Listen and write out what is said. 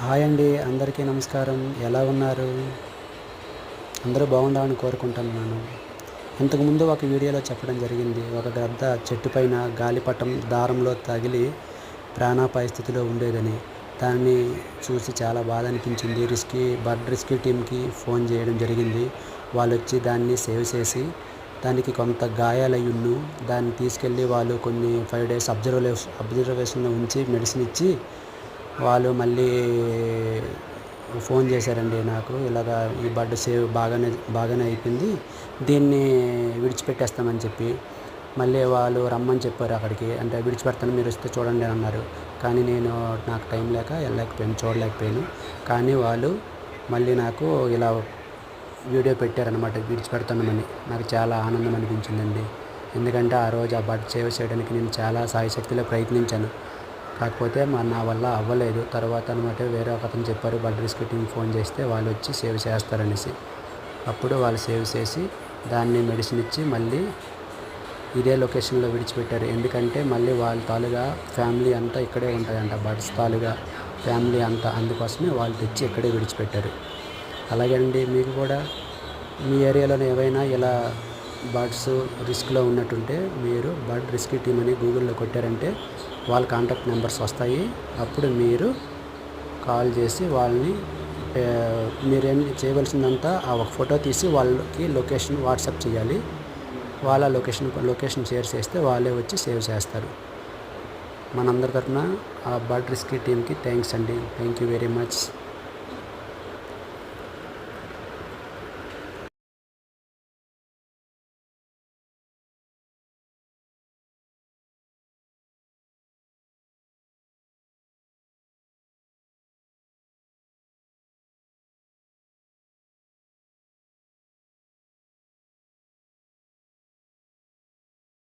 Hi అండి, అందరికీ నమస్కారం. ఎలా ఉన్నారు? అందరూ బాగుండాలని కోరుకుంటున్నాను. ఇంతకుముందు ఒక వీడియోలో చెప్పడం జరిగింది. ఒక గద్ద చెట్టు పైన గాలిపటం దారంలో తగిలి ప్రాణాపాయ స్థితిలో ఉండేదని. దాన్ని చూసి చాలా బాధ అనిపించింది. బర్డ్ రెస్క్యూ టీమ్కి ఫోన్ చేయడం జరిగింది. వాళ్ళు వచ్చి దాన్ని సేవ్ చేసి, దానికి కొంత గాయాలయ్యున్ను. దాన్ని తీసుకెళ్ళి వాళ్ళు కొన్ని 5 days అబ్జర్వేషన్లో ఉంచి మెడిసిన్ ఇచ్చి వాళ్ళు మళ్ళీ ఫోన్ చేశారండి నాకు. ఇలాగా ఈ బర్డ్ సేవ్ బాగానే అయిపోయింది, దీన్ని విడిచిపెట్టేస్తామని చెప్పి. మళ్ళీ వాళ్ళు రమ్మని చెప్పారు అక్కడికి. అంటే విడిచిపెడతాను, మీరు వస్తే చూడండి అన్నారు. కానీ నాకు టైం లేక చూడలేకపోయాను. కానీ వాళ్ళు మళ్ళీ నాకు ఇలా వీడియో పెట్టారనమాట విడిచిపెడతామని. నాకు చాలా ఆనందం అనిపించిందండి. ఎందుకంటే ఆ రోజు ఆ బర్డ్ సేవ్ చేయడానికి నేను చాలా సాయశక్తిలో ప్రయత్నించాను. కాకపోతే నా వల్ల అవ్వలేదు. తర్వాత అనమాట వేరే ఒకతను చెప్పారు, బర్డ్ రెస్క్యూ టీమ్ ఫోన్ చేస్తే వాళ్ళు వచ్చి సేవ్ చేస్తారనేసి. అప్పుడు వాళ్ళు సేవ్ చేసి దాన్ని మెడిసిన్ ఇచ్చి మళ్ళీ ఇదే లొకేషన్లో విడిచిపెట్టారు. ఎందుకంటే మళ్ళీ వాళ్ళ తాలుగా ఫ్యామిలీ అంతా ఇక్కడే ఉంటాయంట, బర్డ్స్ తాలుగా ఫ్యామిలీ అంతా. అందుకోసమే వాళ్ళు తెచ్చి ఇక్కడే విడిచిపెట్టారు. అలాగే అండి, మీకు కూడా మీ ఏరియాలోనే ఏవైనా ఇలా బర్డ్స్ రిస్క్లో ఉన్నట్టుంటే మీరు బర్డ్ రెస్క్యూ టీమ్ అని గూగుల్లో కొట్టారంటే వాళ్ళ కాంటాక్ట్ నెంబర్స్ వస్తాయి. అప్పుడు మీరు కాల్ చేసి వాళ్ళని మీరేం చేయవలసిందంతా ఆ ఒక ఫోటో తీసి వాళ్ళకి లొకేషన్ వాట్సాప్ చేయాలి. వాళ్ళ లొకేషన్ షేర్ చేస్తే వాళ్ళే వచ్చి సేవ్ చేస్తారు. మనందరి తరఫున ఆ బర్డ్ రెస్క్యూ టీమ్కి థ్యాంక్స్ అండి. Thank you very much.